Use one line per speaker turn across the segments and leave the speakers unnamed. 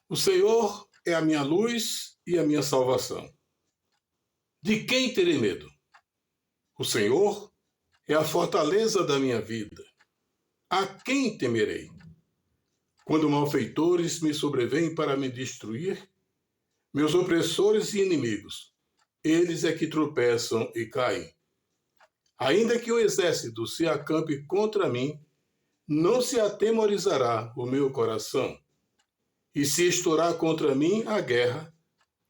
O Senhor é a minha luz e a minha salvação. De quem terei medo? O Senhor é a fortaleza da minha vida. A quem temerei? Quando malfeitores me sobrevêm para me destruir, meus opressores e inimigos, eles é que tropeçam e caem. Ainda que o exército se acampe contra mim, não se atemorizará o meu coração. E se estourar contra mim a guerra,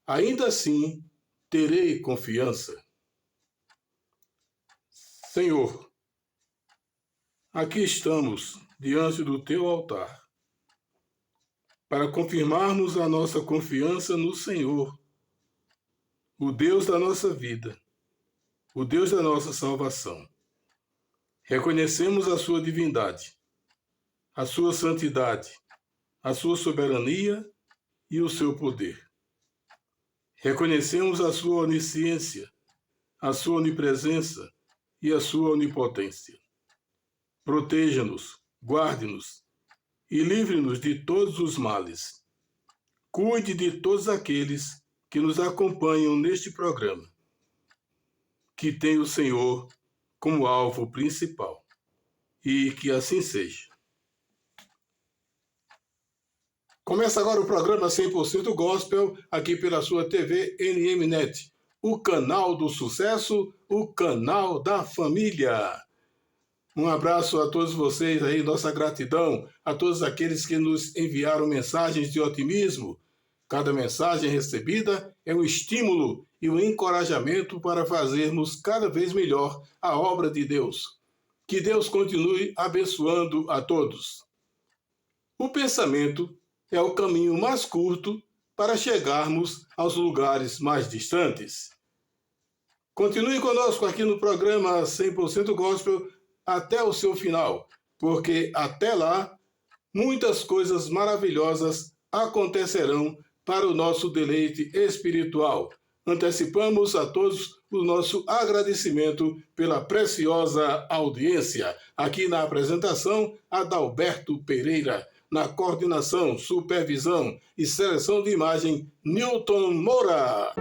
ainda assim terei confiança. Senhor, aqui estamos diante do teu altar para confirmarmos a nossa confiança no Senhor, o Deus da nossa vida, o Deus da nossa salvação. Reconhecemos a sua divindade, a sua santidade, a sua soberania e o seu poder. Reconhecemos a sua onisciência, a sua onipresença e a sua onipotência. Proteja-nos, guarde-nos e livre-nos de todos os males. Cuide de todos aqueles que nos acompanham neste programa, que tem o Senhor como alvo principal. E que assim seja. Começa agora o programa 100% Gospel, aqui pela sua TV NMNet, o canal do sucesso, o canal da família. Um abraço a todos vocês aí, nossa gratidão a todos aqueles que nos enviaram mensagens de otimismo. Cada mensagem recebida é um estímulo e um encorajamento para fazermos cada vez melhor a obra de Deus. Que Deus continue abençoando a todos. O pensamento é o caminho mais curto para chegarmos aos lugares mais distantes. Continue conosco aqui no programa 100% Gospel até o seu final, porque até lá muitas coisas maravilhosas acontecerão para o nosso deleite espiritual. Antecipamos a todos o nosso agradecimento pela preciosa audiência. Aqui na apresentação, Adalberto Pereira. Na coordenação, supervisão e seleção de imagem, Newton Moura.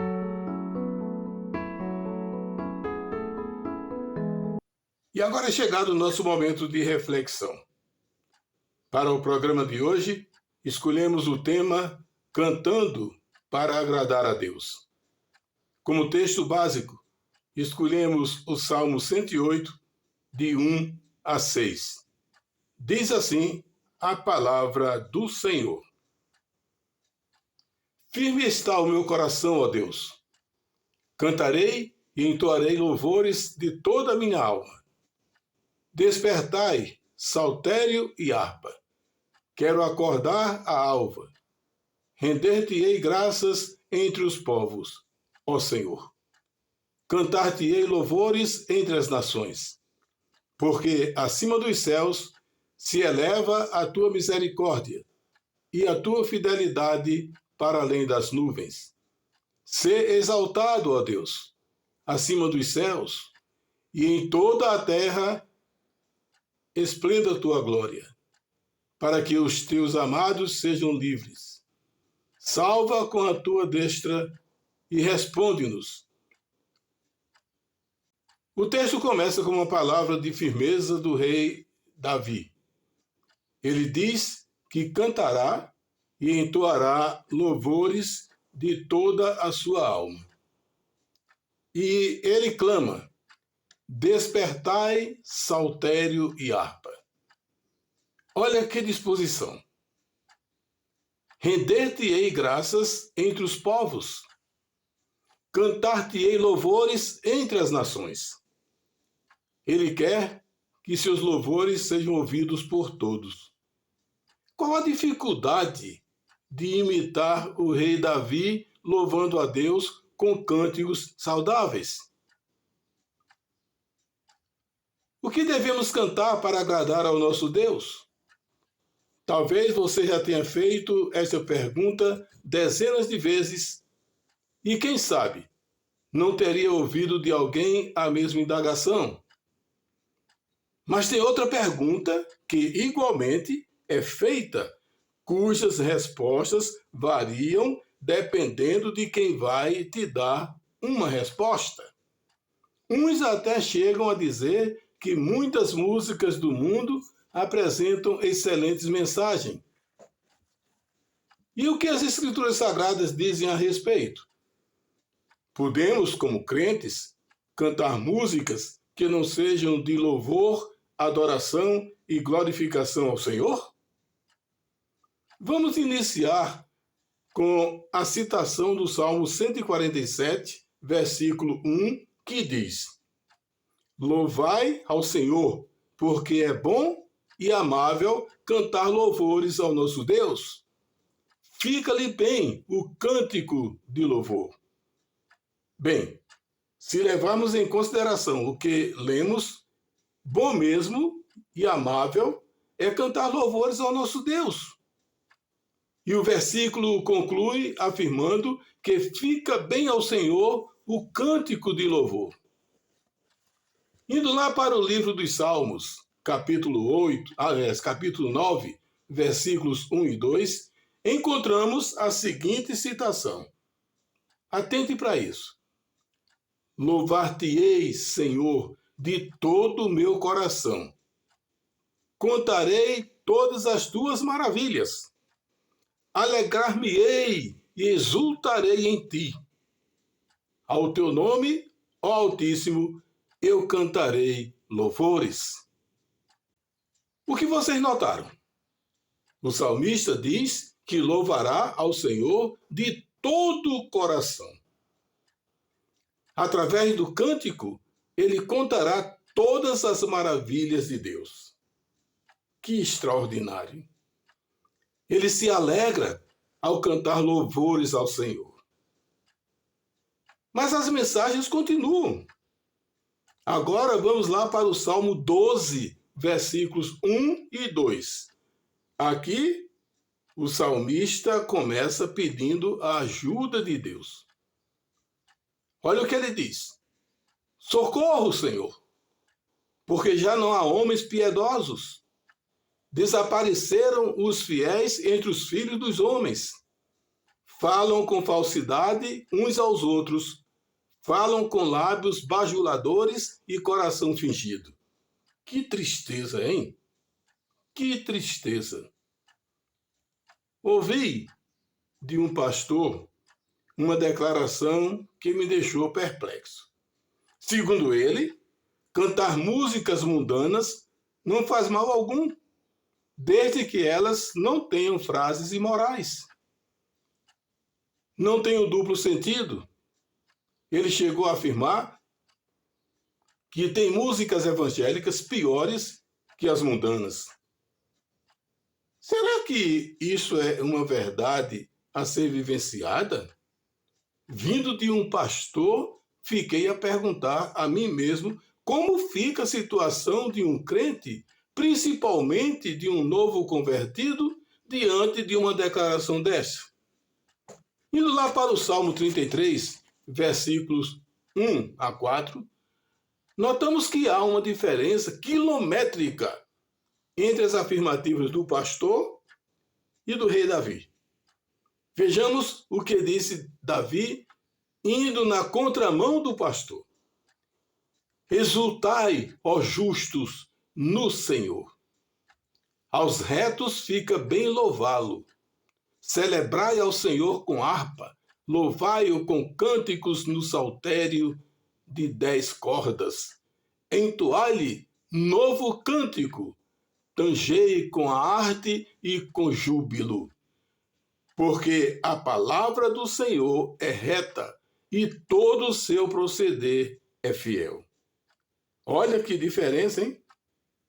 E agora é chegado o nosso momento de reflexão. Para o programa de hoje, escolhemos o tema Cantando para agradar a Deus. Como texto básico, escolhemos o Salmo 108, de 1 a 6. Diz assim a palavra do Senhor. Firme está o meu coração, ó Deus. Cantarei e entoarei louvores de toda a minha alma. Despertai, saltério e harpa. Quero acordar a alva. Render-te-ei graças entre os povos, ó Senhor. Cantar-te-ei louvores entre as nações. Porque acima dos céus se eleva a tua misericórdia e a tua fidelidade para além das nuvens. Sê exaltado, ó Deus, acima dos céus, e em toda a terra esplenda a tua glória, para que os teus amados sejam livres. Salva com a tua destra e responde-nos. O texto começa com uma palavra de firmeza do rei Davi. Ele diz que cantará e entoará louvores de toda a sua alma. E ele clama, despertai, saltério e harpa. Olha que disposição. Render-te-ei graças entre os povos. Cantar-te-ei louvores entre as nações. Ele quer que seus louvores sejam ouvidos por todos. Qual a dificuldade de imitar o rei Davi louvando a Deus com cânticos saudáveis? O que devemos cantar para agradar ao nosso Deus? Talvez você já tenha feito essa pergunta dezenas de vezes e, quem sabe, não teria ouvido de alguém a mesma indagação. Mas tem outra pergunta que, igualmente, é feita cujas respostas variam dependendo de quem vai te dar uma resposta. Uns até chegam a dizer que muitas músicas do mundo apresentam excelentes mensagens. E o que as Escrituras Sagradas dizem a respeito? Podemos, como crentes, cantar músicas que não sejam de louvor, adoração e glorificação ao Senhor? Vamos iniciar com a citação do Salmo 147, versículo 1, que diz: Louvai ao Senhor, porque é bom e amável cantar louvores ao nosso Deus. Fica-lhe bem o cântico de louvor. Bem, se levarmos em consideração o que lemos, bom mesmo e amável é cantar louvores ao nosso Deus. E o versículo conclui afirmando que fica bem ao Senhor o cântico de louvor. Indo lá para o livro dos Salmos, capítulo 9, versículos 1 e 2, encontramos a seguinte citação. Atente para isso. Louvar-te-ei, Senhor, de todo o meu coração. Contarei todas as tuas maravilhas. Alegrar-me-ei e exultarei em ti. Ao teu nome, ó Altíssimo, eu cantarei louvores. O que vocês notaram? O salmista diz que louvará ao Senhor de todo o coração. Através do cântico, ele contará todas as maravilhas de Deus. Que extraordinário! Ele se alegra ao cantar louvores ao Senhor. Mas as mensagens continuam. Agora vamos lá para o Salmo 12, versículos 1 e 2. Aqui, o salmista começa pedindo a ajuda de Deus. Olha o que ele diz. Socorro, Senhor, porque já não há homens piedosos. Desapareceram os fiéis entre os filhos dos homens. Falam com falsidade uns aos outros. Falam com lábios bajuladores e coração fingido. Que tristeza, hein? Que tristeza. Ouvi de um pastor uma declaração que me deixou perplexo. Segundo ele, cantar músicas mundanas não faz mal algum, desde que elas não tenham frases imorais. Não tenham duplo sentido. Ele chegou a afirmar que tem músicas evangélicas piores que as mundanas. Será que isso é uma verdade a ser vivenciada? Vindo de um pastor, fiquei a perguntar a mim mesmo como fica a situação de um crente, principalmente de um novo convertido, diante de uma declaração dessa. Indo lá para o Salmo 33, versículos 1 a 4, notamos que há uma diferença quilométrica entre as afirmativas do pastor e do rei Davi. Vejamos o que disse Davi, indo na contramão do pastor. Exultai, ó justos, no Senhor. Aos retos fica bem louvá-lo. Celebrai ao Senhor com harpa, louvai-o com cânticos no saltério de 10 cordas. Entoai-lhe novo cântico, tangei com a arte e com júbilo. Porque a palavra do Senhor é reta e todo o seu proceder é fiel. Olha que diferença, hein?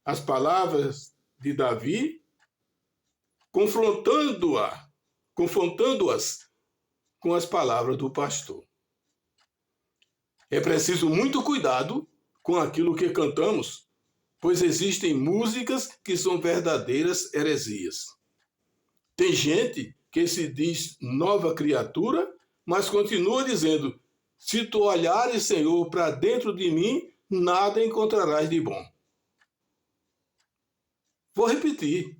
As palavras de Davi, confrontando-as com as palavras do pastor. É preciso muito cuidado com aquilo que cantamos, pois existem músicas que são verdadeiras heresias. Tem gente que se diz nova criatura, mas continua dizendo: se tu olhares, Senhor, para dentro de mim, nada encontrarás de bom. Vou repetir.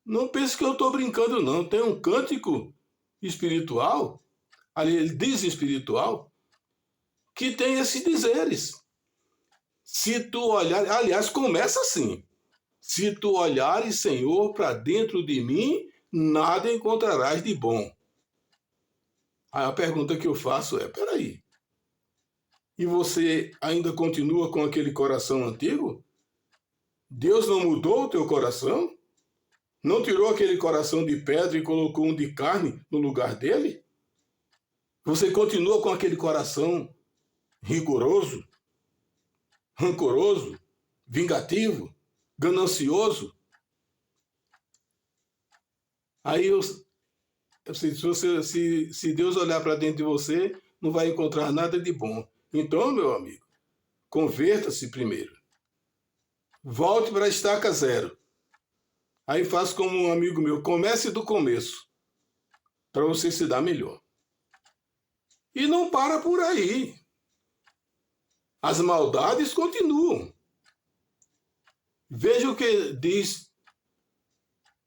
Não pense que eu estou brincando, não. Tem um cântico espiritual, ali ele diz espiritual, que tem esses dizeres. Se tu olhar, aliás, começa assim. Se tu olhares, Senhor, para dentro de mim, nada encontrarás de bom. Aí a pergunta que eu faço é, peraí, e você ainda continua com aquele coração antigo? Deus não mudou o teu coração? Não tirou aquele coração de pedra e colocou um de carne no lugar dele? Você continua com aquele coração rigoroso, rancoroso, vingativo, ganancioso? Aí se Deus olhar para dentro de você, não vai encontrar nada de bom. Então, meu amigo, converta-se primeiro. Volte para a estaca zero. Aí faça como um amigo meu, comece do começo, para você se dar melhor. E não para por aí. As maldades continuam. Veja o que diz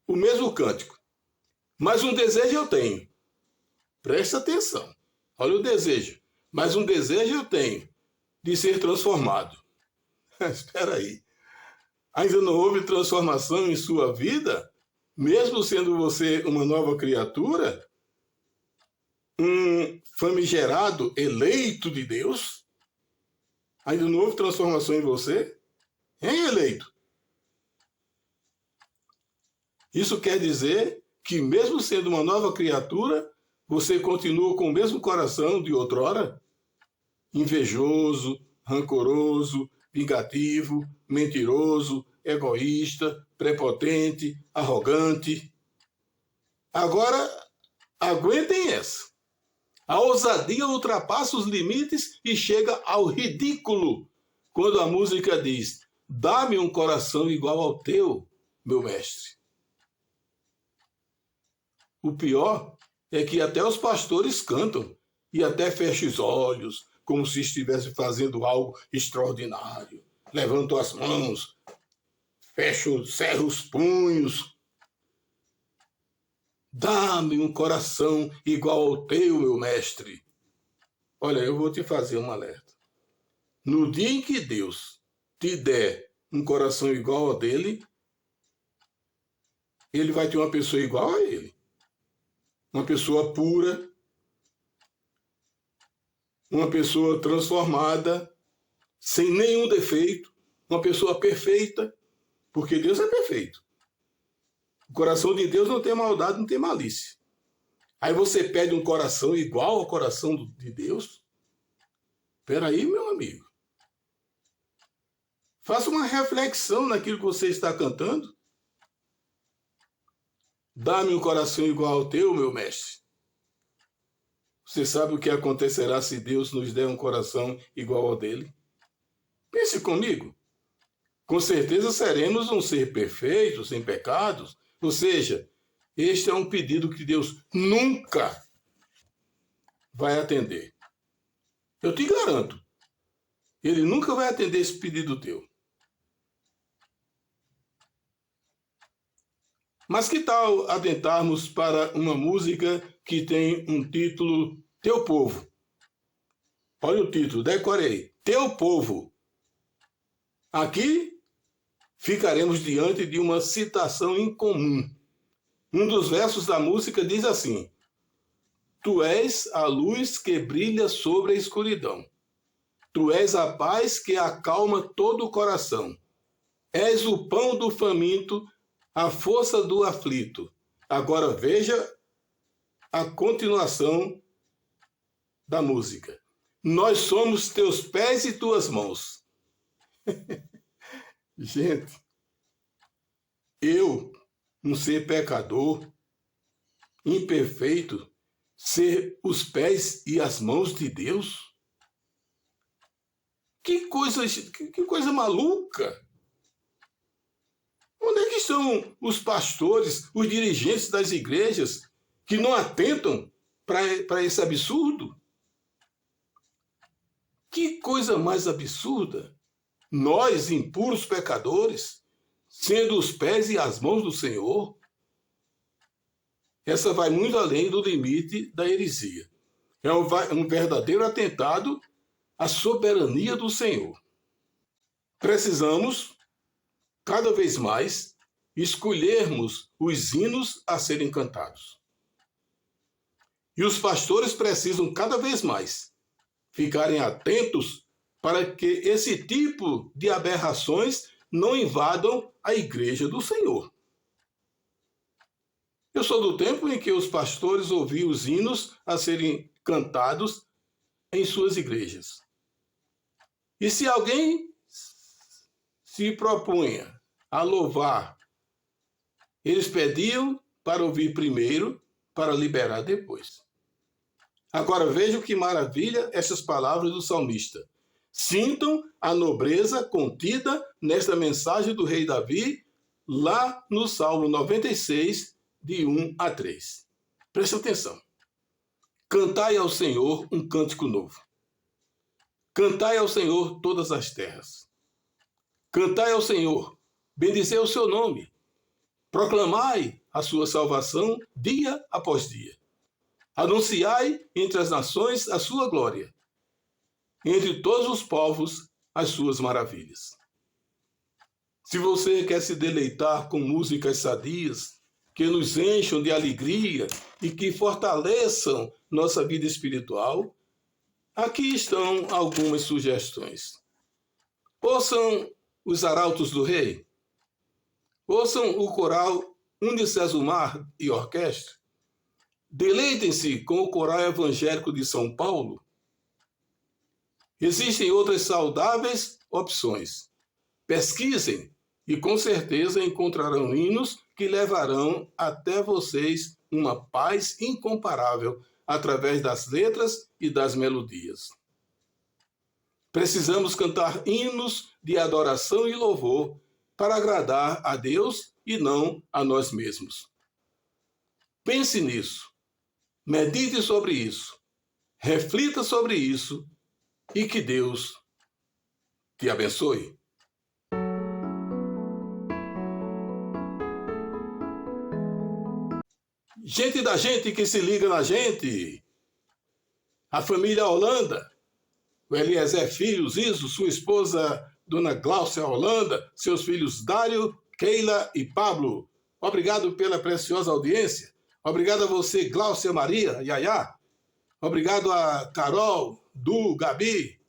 o mesmo cântico. Mas um desejo eu tenho. Presta atenção. Olha o desejo. Mas um desejo eu tenho de ser transformado. Espera aí. Ainda não houve transformação em sua vida? Mesmo sendo você uma nova criatura? Um famigerado eleito de Deus? Ainda não houve transformação em você? Hein, eleito? Isso quer dizer que mesmo sendo uma nova criatura, você continua com o mesmo coração de outrora? Invejoso, rancoroso, vingativo, mentiroso, egoísta, prepotente, arrogante. Agora, aguentem essa. A ousadia ultrapassa os limites e chega ao ridículo quando a música diz: dá-me um coração igual ao teu, meu mestre. O pior é que até os pastores cantam e até fecham os olhos, como se estivesse fazendo algo extraordinário. Levantam as mãos, cerram os punhos. Dá-me um coração igual ao teu, meu mestre. Olha, eu vou te fazer um alerta. No dia em que Deus te der um coração igual ao dele, ele vai ter uma pessoa igual a ele. Uma pessoa pura, uma pessoa transformada, sem nenhum defeito, uma pessoa perfeita, porque Deus é perfeito. O coração de Deus não tem maldade, não tem malícia. Aí você pede um coração igual ao coração de Deus? Espera aí, meu amigo. Faça uma reflexão naquilo que você está cantando. Dá-me um coração igual ao teu, meu mestre. Você sabe o que acontecerá se Deus nos der um coração igual ao dele? Pense comigo. Com certeza seremos um ser perfeito, sem pecados. Ou seja, este é um pedido que Deus nunca vai atender. Eu te garanto. Ele nunca vai atender esse pedido teu. Mas que tal atentarmos para uma música que tem um título Teu Povo? Olha o título, decorei. Teu Povo. Aqui ficaremos diante de uma citação incomum. Um dos versos da música diz assim: Tu és a luz que brilha sobre a escuridão. Tu és a paz que acalma todo o coração. És o pão do faminto, a força do aflito. Agora veja a continuação da música. Nós somos teus pés e tuas mãos. Gente, eu, um ser pecador, imperfeito, ser os pés e as mãos de Deus? Que coisa maluca! Onde é que estão os pastores, os dirigentes das igrejas que não atentam para esse absurdo? Que coisa mais absurda! Nós, impuros pecadores, sendo os pés e as mãos do Senhor, essa vai muito além do limite da heresia. É um verdadeiro atentado à soberania do Senhor. Precisamos, cada vez mais, escolhermos os hinos a serem cantados. E os pastores precisam, cada vez mais, ficarem atentos para que esse tipo de aberrações não invadam a igreja do Senhor. Eu sou do tempo em que os pastores ouviam os hinos a serem cantados em suas igrejas. E se alguém se propunha a louvar, eles pediam para ouvir primeiro, para liberar depois. Agora vejam que maravilha essas palavras do salmista. Sintam a nobreza contida nesta mensagem do rei Davi, lá no Salmo 96, de 1 a 3. Presta atenção. Cantai ao Senhor um cântico novo. Cantai ao Senhor todas as terras. Cantai ao Senhor, bendizei o seu nome. Proclamai a sua salvação dia após dia. Anunciai entre as nações a sua glória. Entre todos os povos as suas maravilhas. Se você quer se deleitar com músicas sadias, que nos encham de alegria e que fortaleçam nossa vida espiritual, aqui estão algumas sugestões. Ouçam os Arautos do Rei. Ouçam o coral Unicesumar e Orquestra. Deleitem-se com o coral evangélico de São Paulo. Existem outras saudáveis opções. Pesquisem e com certeza encontrarão hinos que levarão até vocês uma paz incomparável através das letras e das melodias. Precisamos cantar hinos de adoração e louvor para agradar a Deus e não a nós mesmos. Pense nisso, medite sobre isso, reflita sobre isso e que Deus te abençoe. Gente da gente que se liga na gente, a família Holanda, o Eliezer Filho, Zizo, sua esposa, Dona Gláucia Holanda, seus filhos Dário, Keila e Pablo. Obrigado pela preciosa audiência. Obrigado a você, Gláucia Maria, Yaya. Obrigado a Carol, Du, Gabi,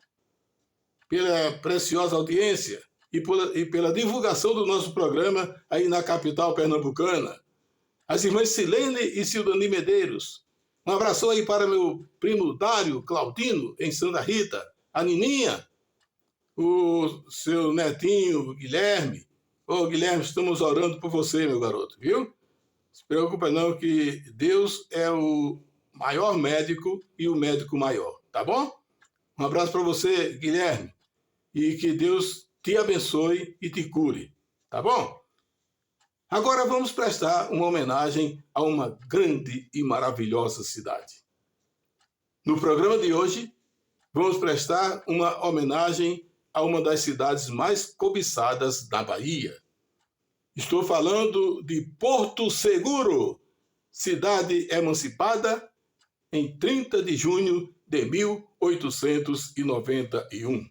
pela preciosa audiência e pela divulgação do nosso programa aí na capital pernambucana. As irmãs Silene e Sildani Medeiros. Um abração aí para meu primo Dário Claudino, em Santa Rita. A Nininha, o seu netinho Guilherme. Ô Guilherme, estamos orando por você, meu garoto, viu? Não se preocupa não que Deus é o maior médico e o médico maior, tá bom? Um abraço para você, Guilherme. E que Deus te abençoe e te cure, tá bom? Agora vamos prestar uma homenagem a uma grande e maravilhosa cidade. No programa de hoje, vamos prestar uma homenagem a uma das cidades mais cobiçadas da Bahia. Estou falando de Porto Seguro, cidade emancipada em 30 de junho de 1891.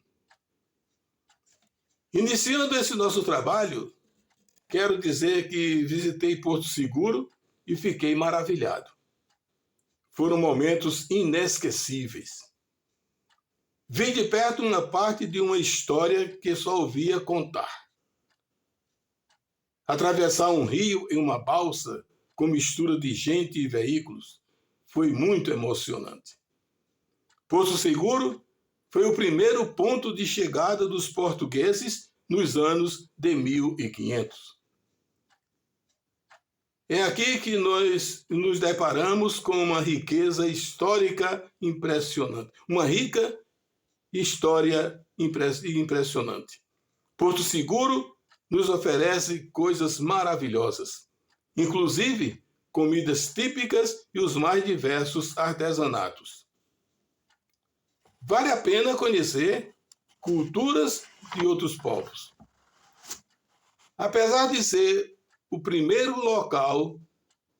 Iniciando esse nosso trabalho, quero dizer que visitei Porto Seguro e fiquei maravilhado. Foram momentos inesquecíveis. Vi de perto uma parte de uma história que só ouvia contar. Atravessar um rio em uma balsa com mistura de gente e veículos foi muito emocionante. Porto Seguro foi o primeiro ponto de chegada dos portugueses nos anos de 1500. É aqui que nós nos deparamos com uma riqueza histórica impressionante. Uma rica história impressionante. Porto Seguro nos oferece coisas maravilhosas, inclusive comidas típicas e os mais diversos artesanatos. Vale a pena conhecer culturas de outros povos. Apesar de ser o primeiro local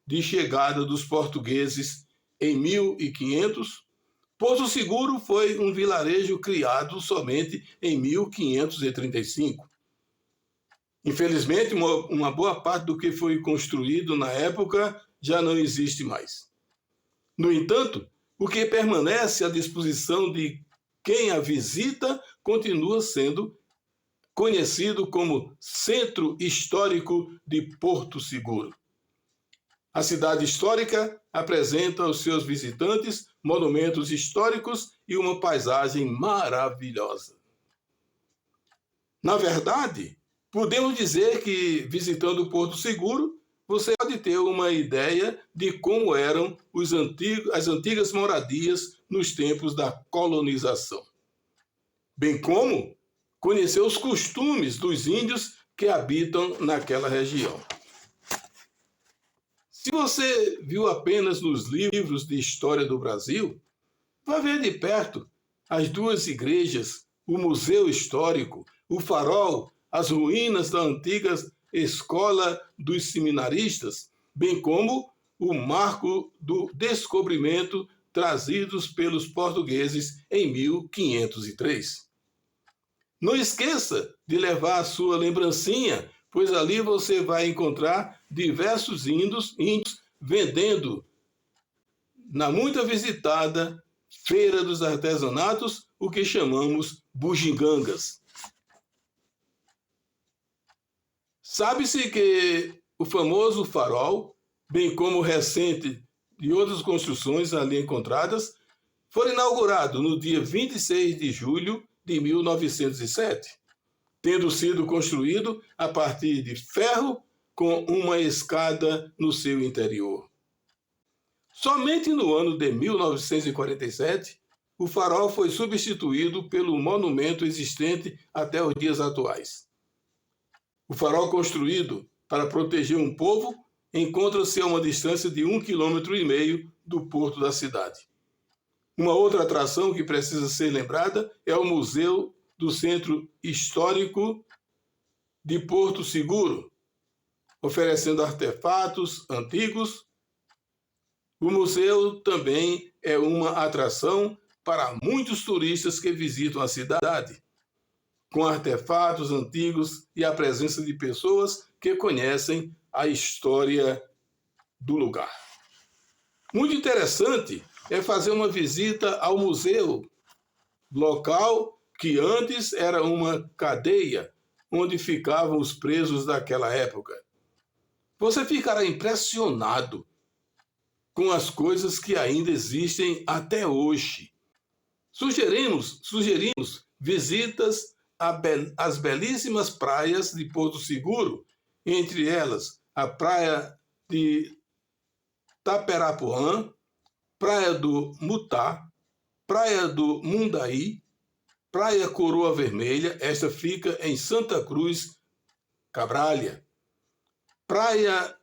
de chegada dos portugueses em 1500, Porto Seguro foi um vilarejo criado somente em 1535. Infelizmente, uma boa parte do que foi construído na época já não existe mais. No entanto, o que permanece à disposição de quem a visita continua sendo conhecido como Centro Histórico de Porto Seguro. A cidade histórica apresenta aos seus visitantes monumentos históricos e uma paisagem maravilhosa. Na verdade, podemos dizer que, visitando Porto Seguro, você pode ter uma ideia de como eram as antigas moradias nos tempos da colonização, bem como conhecer os costumes dos índios que habitam naquela região. Se você viu apenas nos livros de história do Brasil, vá ver de perto as duas igrejas, o Museu Histórico, o Farol, as ruínas da antiga Escola dos Seminaristas, bem como o marco do descobrimento trazidos pelos portugueses em 1503. Não esqueça de levar a sua lembrancinha, pois ali você vai encontrar diversos índios vendendo na muito visitada Feira dos Artesanatos, o que chamamos bugigangas. Sabe-se que o famoso farol, bem como o recente de outras construções ali encontradas, foi inaugurado no dia 26 de julho de 1907, tendo sido construído a partir de ferro com uma escada no seu interior. Somente no ano de 1947, o farol foi substituído pelo monumento existente até os dias atuais. O farol construído para proteger um povo encontra-se a uma distância de 1,5 km do porto da cidade. Uma outra atração que precisa ser lembrada é o Museu do Centro Histórico de Porto Seguro, oferecendo artefatos antigos. O museu também é uma atração para muitos turistas que visitam a cidade, com artefatos antigos e a presença de pessoas que conhecem a história do lugar. Muito interessante é fazer uma visita ao museu, local que antes era uma cadeia onde ficavam os presos daquela época. Você ficará impressionado com as coisas que ainda existem até hoje. Sugerimos visitas às belíssimas praias de Porto Seguro, entre elas a praia de Taperapuã, praia do Mutá, praia do Mundaí, praia Coroa Vermelha, esta fica em Santa Cruz, Cabralha, praia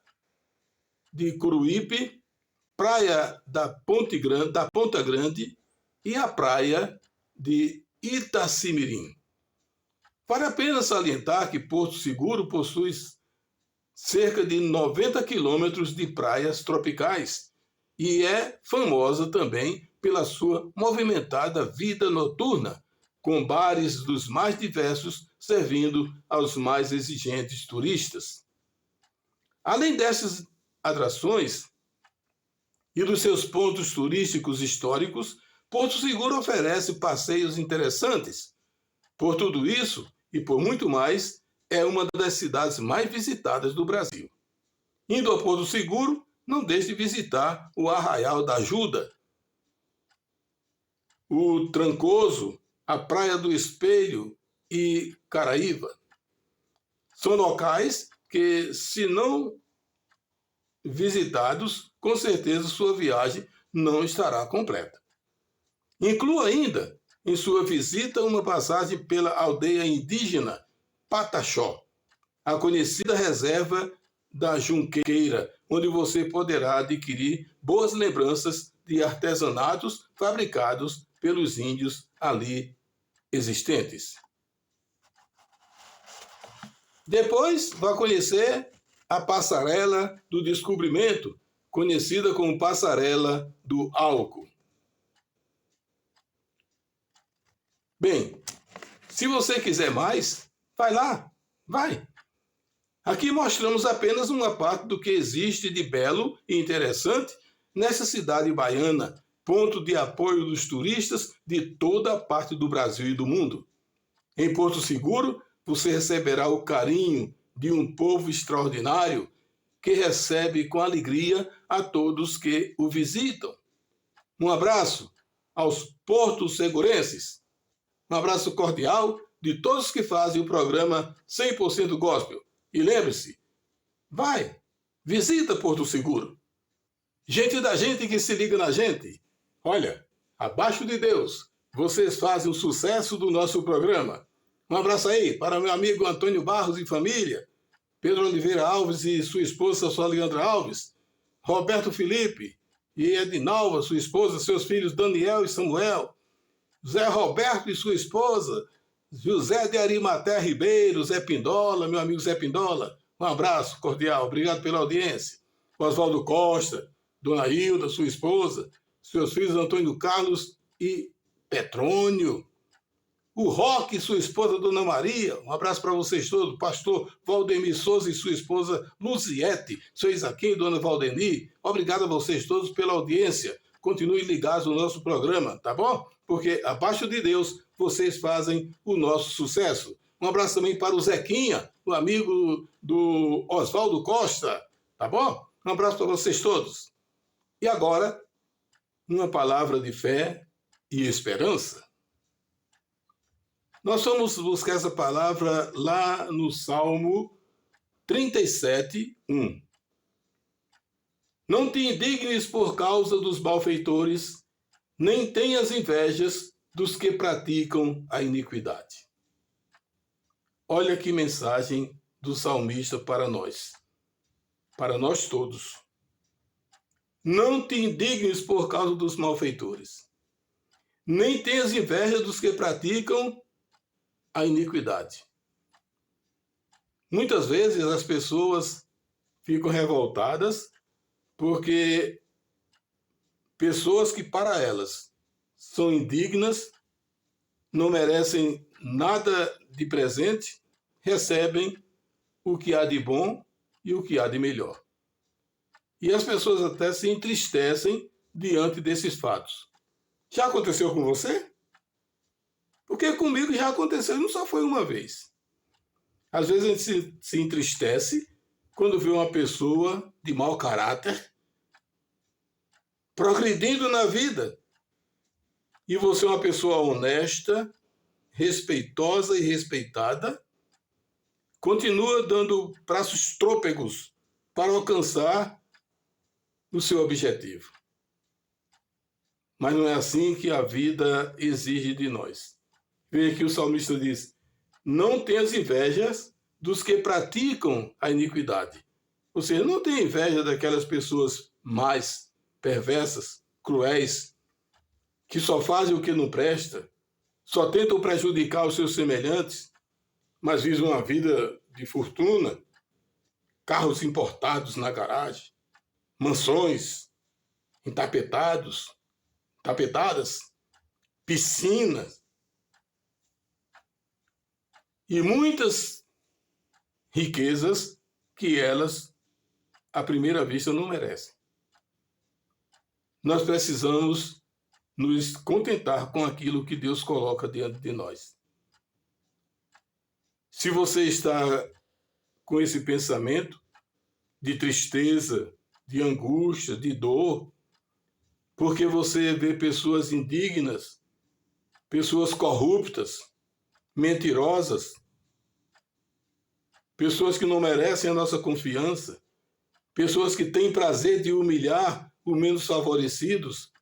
de Curuípe, praia da Ponta Grande e a praia de Itacimirim. Vale a pena salientar que Porto Seguro possui cerca de 90 quilômetros de praias tropicais e é famosa também pela sua movimentada vida noturna, com bares dos mais diversos servindo aos mais exigentes turistas. Além dessas atrações e dos seus pontos turísticos históricos, Porto Seguro oferece passeios interessantes. Por tudo isso e por muito mais, é uma das cidades mais visitadas do Brasil. Indo a Porto Seguro, não deixe de visitar o Arraial da Ajuda, o Trancoso, a Praia do Espelho e Caraíva. São locais que, se não visitados, com certeza sua viagem não estará completa. Inclua ainda em sua visita uma passagem pela aldeia indígena Pataxó, a conhecida reserva da Junqueira, onde você poderá adquirir boas lembranças de artesanatos fabricados pelos índios ali existentes. Depois, vá conhecer a Passarela do Descobrimento, conhecida como passarela do álcool. Bem, se você quiser mais, vai lá, vai. Aqui mostramos apenas uma parte do que existe de belo e interessante nessa cidade baiana, ponto de apoio dos turistas de toda a parte do Brasil e do mundo. Em Porto Seguro, você receberá o carinho de um povo extraordinário que recebe com alegria a todos que o visitam. Um abraço aos porto-segurenses. Um abraço cordial de todos que fazem o programa 100% Gospel. E lembre-se, vai, visita Porto Seguro. Gente da gente que se liga na gente. Olha, abaixo de Deus, vocês fazem o sucesso do nosso programa. Um abraço aí para meu amigo Antônio Barros e família, Pedro Oliveira Alves e sua esposa Soliandra Alves, Roberto Felipe e Edinalva, sua esposa, seus filhos Daniel e Samuel, Zé Roberto e sua esposa, José de Arimaté Ribeiro, Zé Pindola, meu amigo Zé Pindola. Um abraço cordial, obrigado pela audiência. Oswaldo Costa, Dona Hilda, sua esposa, seus filhos Antônio Carlos e Petrônio. O Roque e sua esposa, Dona Maria. Um abraço para vocês todos. Pastor Valdemir Souza e sua esposa Luziete. Seu Isaquim e Dona Valdemir. Obrigado a vocês todos pela audiência. Continuem ligados no nosso programa, tá bom? Porque abaixo de Deus, vocês fazem o nosso sucesso. Um abraço também para o Zequinha, o amigo do Oswaldo Costa, tá bom? Um abraço para vocês todos. E agora, uma palavra de fé e esperança. Nós vamos buscar essa palavra lá no Salmo 37, 1. Não te indignes por causa dos malfeitores, nem tenhas invejas dos que praticam a iniquidade. Olha que mensagem do salmista para nós todos. Não te indignes por causa dos malfeitores, nem tenhas inveja dos que praticam a iniquidade. Muitas vezes as pessoas ficam revoltadas porque pessoas que para elas são indignas, não merecem nada de presente, recebem o que há de bom e o que há de melhor. E as pessoas até se entristecem diante desses fatos. Já aconteceu com você? Porque comigo já aconteceu, não só foi uma vez. Às vezes a gente se entristece quando vê uma pessoa de mau caráter progredindo na vida. E você é uma pessoa honesta, respeitosa e respeitada, continua dando braços trôpegos para alcançar o seu objetivo. Mas não é assim que a vida exige de nós. Veja que o salmista diz: não tenhas invejas dos que praticam a iniquidade. Ou seja, não tenha inveja daquelas pessoas mais perversas, cruéis, que só fazem o que não presta, só tentam prejudicar os seus semelhantes, mas visam uma vida de fortuna, carros importados na garagem, mansões tapetadas, piscinas e muitas riquezas que elas, à primeira vista, não merecem. Nós precisamos nos contentar com aquilo que Deus coloca diante de nós. Se você está com esse pensamento de tristeza, de angústia, de dor, porque você vê pessoas indignas, pessoas corruptas, mentirosas, pessoas que não merecem a nossa confiança, pessoas que têm prazer de humilhar os menos favorecidos,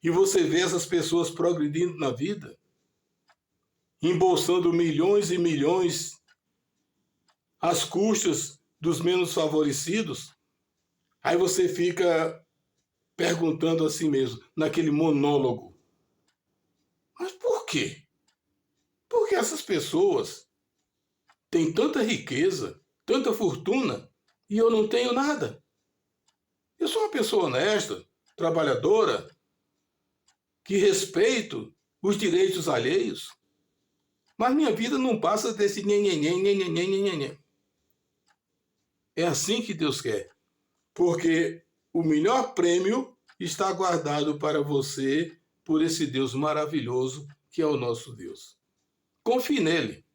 e você vê essas pessoas progredindo na vida, embolsando milhões e milhões às custas dos menos favorecidos, aí você fica perguntando a si mesmo, naquele monólogo: mas por quê? Por que essas pessoas têm tanta riqueza, tanta fortuna, e eu não tenho nada? Eu sou uma pessoa honesta, trabalhadora, que respeito os direitos alheios, mas minha vida não passa desse nhenhenhen. É assim que Deus quer, porque o melhor prêmio está guardado para você por esse Deus maravilhoso que é o nosso Deus. Confie nele.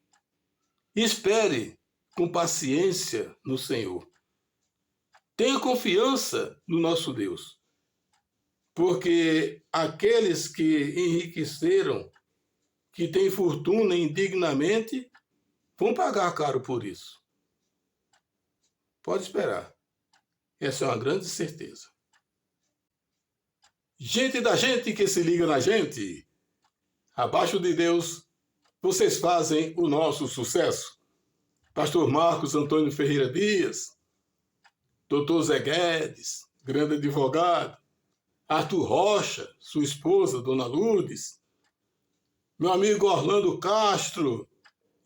Espere com paciência no Senhor. Tenha confiança no nosso Deus, porque aqueles que enriqueceram, que têm fortuna indignamente, vão pagar caro por isso. Pode esperar. Essa é uma grande certeza. Gente da gente que se liga na gente, abaixo de Deus, vocês fazem o nosso sucesso. Pastor Marcos Antônio Ferreira Dias, Dr. Zé Guedes, grande advogado, Arthur Rocha, sua esposa, Dona Lourdes, meu amigo Orlando Castro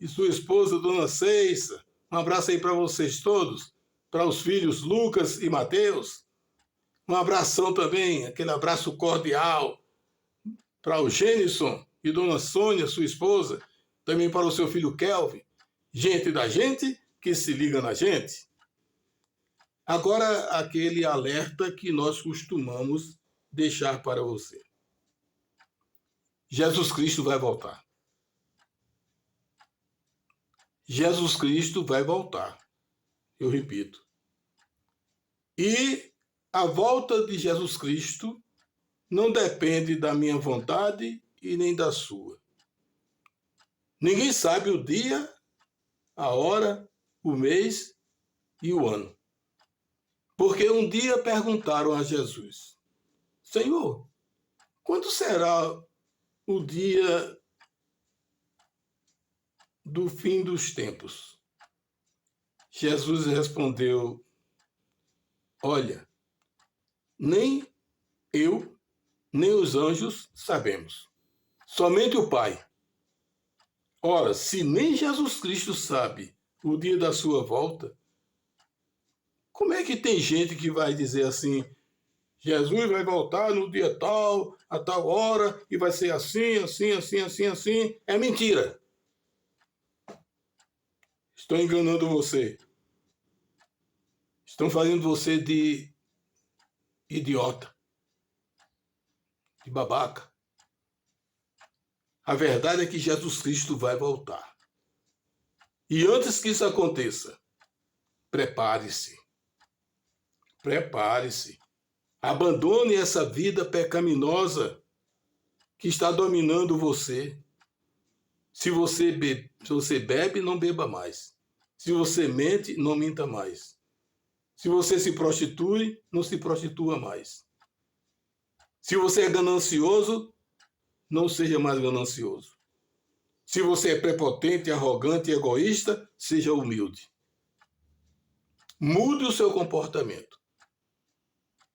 e sua esposa, Dona Ceissa. Um abraço aí para vocês todos, para os filhos Lucas e Mateus. Um abração também, aquele abraço cordial para o Gênison e Dona Sônia, sua esposa, também para o seu filho Kelvin. Gente da gente que se liga na gente. Agora, aquele alerta que nós costumamos deixar para você. Jesus Cristo vai voltar. Jesus Cristo vai voltar. Eu repito. E a volta de Jesus Cristo não depende da minha vontade e nem da sua. Ninguém sabe o dia, a hora, o mês e o ano. Porque um dia perguntaram a Jesus: Senhor, quando será o dia do fim dos tempos? Jesus respondeu: olha, nem eu, nem os anjos sabemos. Somente o Pai. Ora, se nem Jesus Cristo sabe o dia da sua volta, como é que tem gente que vai dizer assim: Jesus vai voltar no dia tal, a tal hora, e vai ser assim, assim, assim, assim, assim? É mentira. Estão enganando você. Estão fazendo você de idiota, de babaca. A verdade é que Jesus Cristo vai voltar. E antes que isso aconteça, prepare-se. Prepare-se. Abandone essa vida pecaminosa que está dominando você. Se você bebe, não beba mais. Se você mente, não minta mais. Se você se prostitui, não se prostitua mais. Se você é ganancioso, não seja mais ganancioso. Se você é prepotente, arrogante e egoísta, seja humilde. Mude o seu comportamento.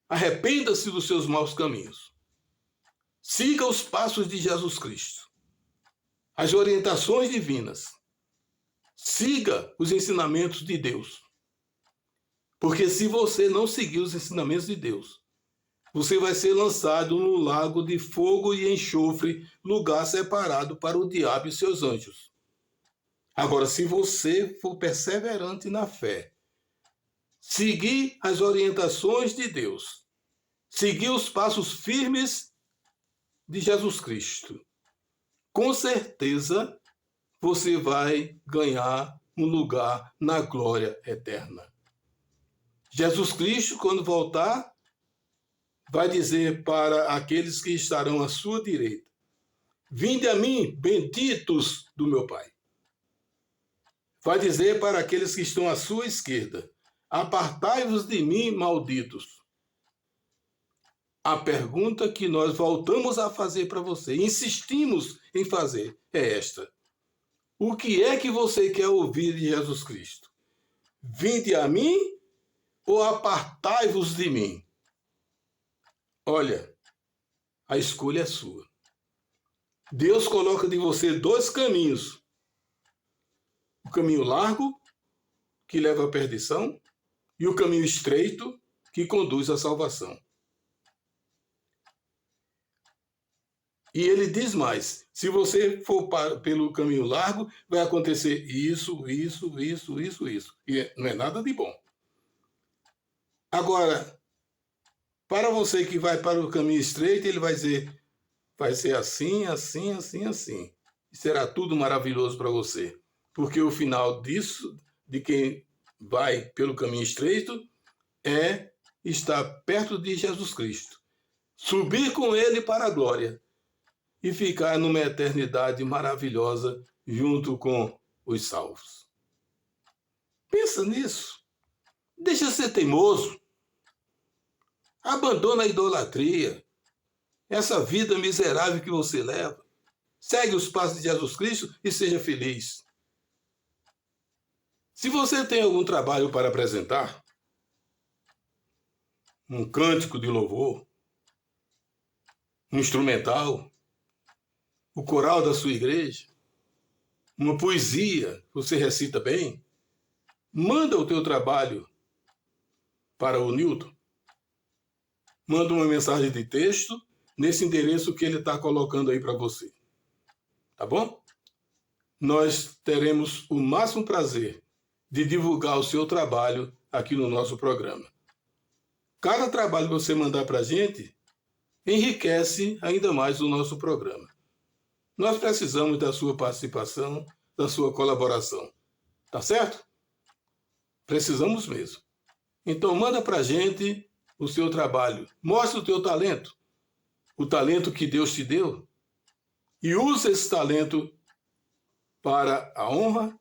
Arrependa-se dos seus maus caminhos. Siga os passos de Jesus Cristo. As orientações divinas. Siga os ensinamentos de Deus. Porque se você não seguir os ensinamentos de Deus, você vai ser lançado no lago de fogo e enxofre, lugar separado para o diabo e seus anjos. Agora, se você for perseverante na fé, seguir as orientações de Deus, seguir os passos firmes de Jesus Cristo, com certeza você vai ganhar um lugar na glória eterna. Jesus Cristo, quando voltar, vai dizer para aqueles que estarão à sua direita: vinde a mim, benditos do meu Pai. Vai dizer para aqueles que estão à sua esquerda: apartai-vos de mim, malditos. A pergunta que nós voltamos a fazer para você, insistimos em fazer, é esta: o que é que você quer ouvir de Jesus Cristo? Vinde a mim ou apartai-vos de mim? Olha, a escolha é sua. Deus coloca de você dois caminhos. O caminho largo, que leva à perdição, e o caminho estreito, que conduz à salvação. E ele diz mais, se você for pelo caminho largo, vai acontecer isso. E não é nada de bom. Agora, para você que vai para o caminho estreito, ele vai dizer, vai ser assim. E será tudo maravilhoso para você. Porque o final disso, de quem vai pelo caminho estreito, é estar perto de Jesus Cristo. Subir com ele para a glória. E ficar numa eternidade maravilhosa junto com os salvos. Pensa nisso. Deixa de ser teimoso. Abandona a idolatria. Essa vida miserável que você leva. Segue os passos de Jesus Cristo e seja feliz. Se você tem algum trabalho para apresentar, um cântico de louvor, um instrumental, o coral da sua igreja, uma poesia que você recita bem, manda o teu trabalho para o Newton. Manda uma mensagem de texto nesse endereço que ele está colocando aí para você. Tá bom? Nós teremos o máximo prazer de divulgar o seu trabalho aqui no nosso programa. Cada trabalho que você mandar para a gente enriquece ainda mais o nosso programa. Nós precisamos da sua participação, da sua colaboração. Tá certo? Precisamos mesmo. Então manda para a gente o seu trabalho. Mostra o teu talento. O talento que Deus te deu. E usa esse talento para a honra,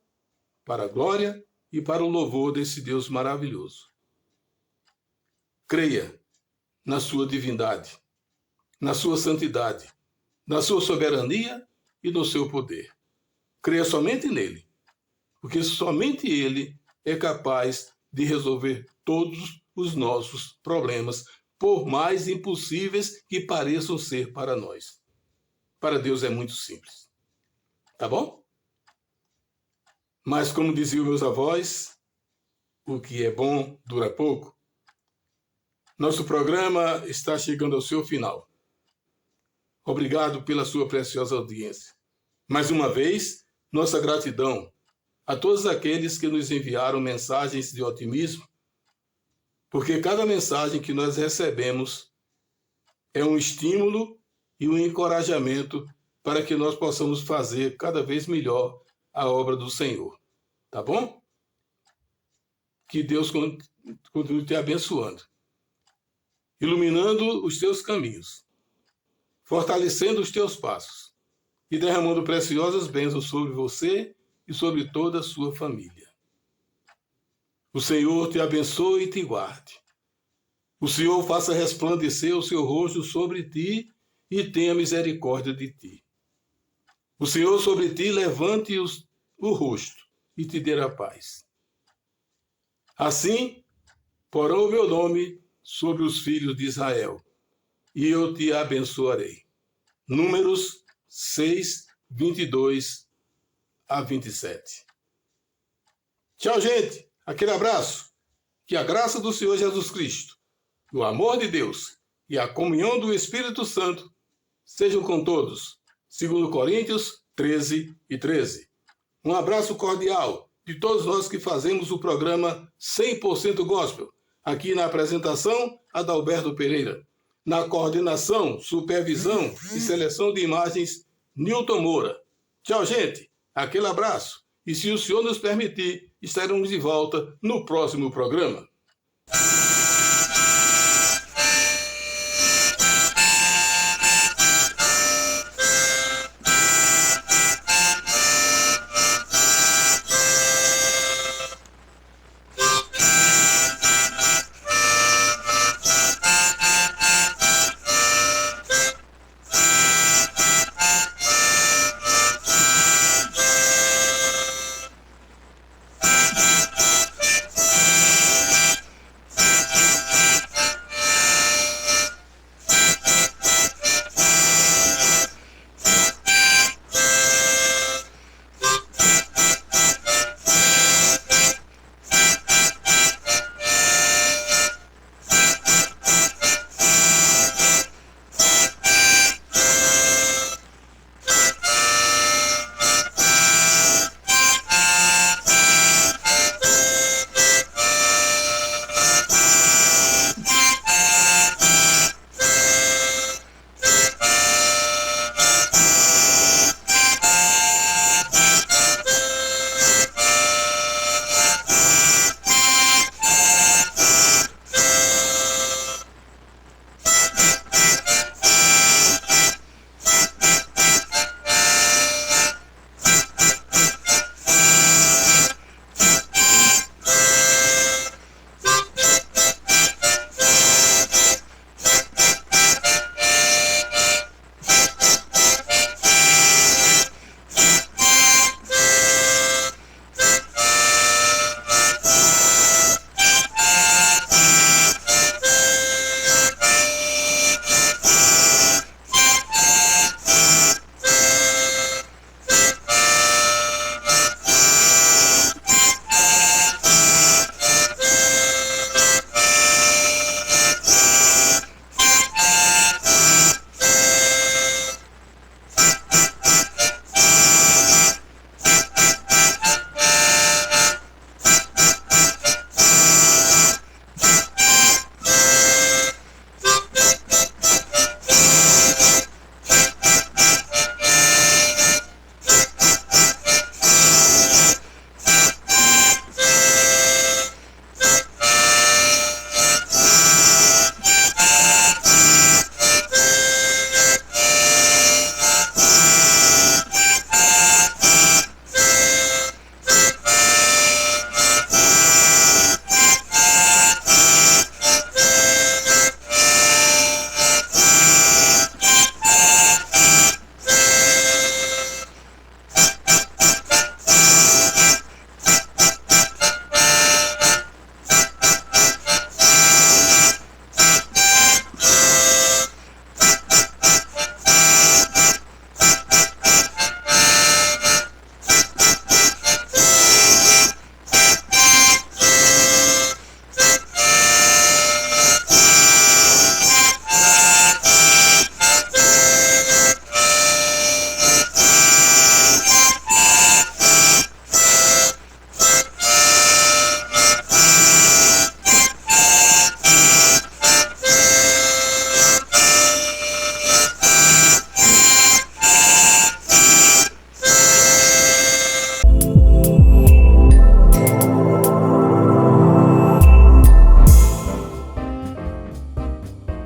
para a glória e para o louvor desse Deus maravilhoso. Creia na sua divindade, na sua santidade, na sua soberania e no seu poder. Creia somente nele, porque somente ele é capaz de resolver todos os nossos problemas, por mais impossíveis que pareçam ser para nós. Para Deus é muito simples. Tá bom? Mas como diziam meus avós, o que é bom dura pouco. Nosso programa está chegando ao seu final. Obrigado pela sua preciosa audiência. Mais uma vez, nossa gratidão a todos aqueles que nos enviaram mensagens de otimismo, porque cada mensagem que nós recebemos é um estímulo e um encorajamento para que nós possamos fazer cada vez melhor a obra do Senhor. Tá bom? Que Deus continue te abençoando, iluminando os teus caminhos, fortalecendo os teus passos e derramando preciosas bênçãos sobre você e sobre toda a sua família. O Senhor te abençoe e te guarde. O Senhor faça resplandecer o seu rosto sobre ti e tenha misericórdia de ti. O Senhor sobre ti levante o rosto e te dê a paz. Assim, porá o meu nome sobre os filhos de Israel, e eu te abençoarei. Números 6, 22 a 27. Tchau, gente. Aquele abraço. Que a graça do Senhor Jesus Cristo, o amor de Deus e a comunhão do Espírito Santo sejam com todos. 2 Coríntios 13 e 13. Um abraço cordial de todos nós que fazemos o programa 100% Gospel. Aqui na apresentação, Adalberto Pereira. Na coordenação, supervisão e seleção de imagens, Newton Moura. Tchau, gente. Aquele abraço. E se o Senhor nos permitir, estaremos de volta no próximo programa.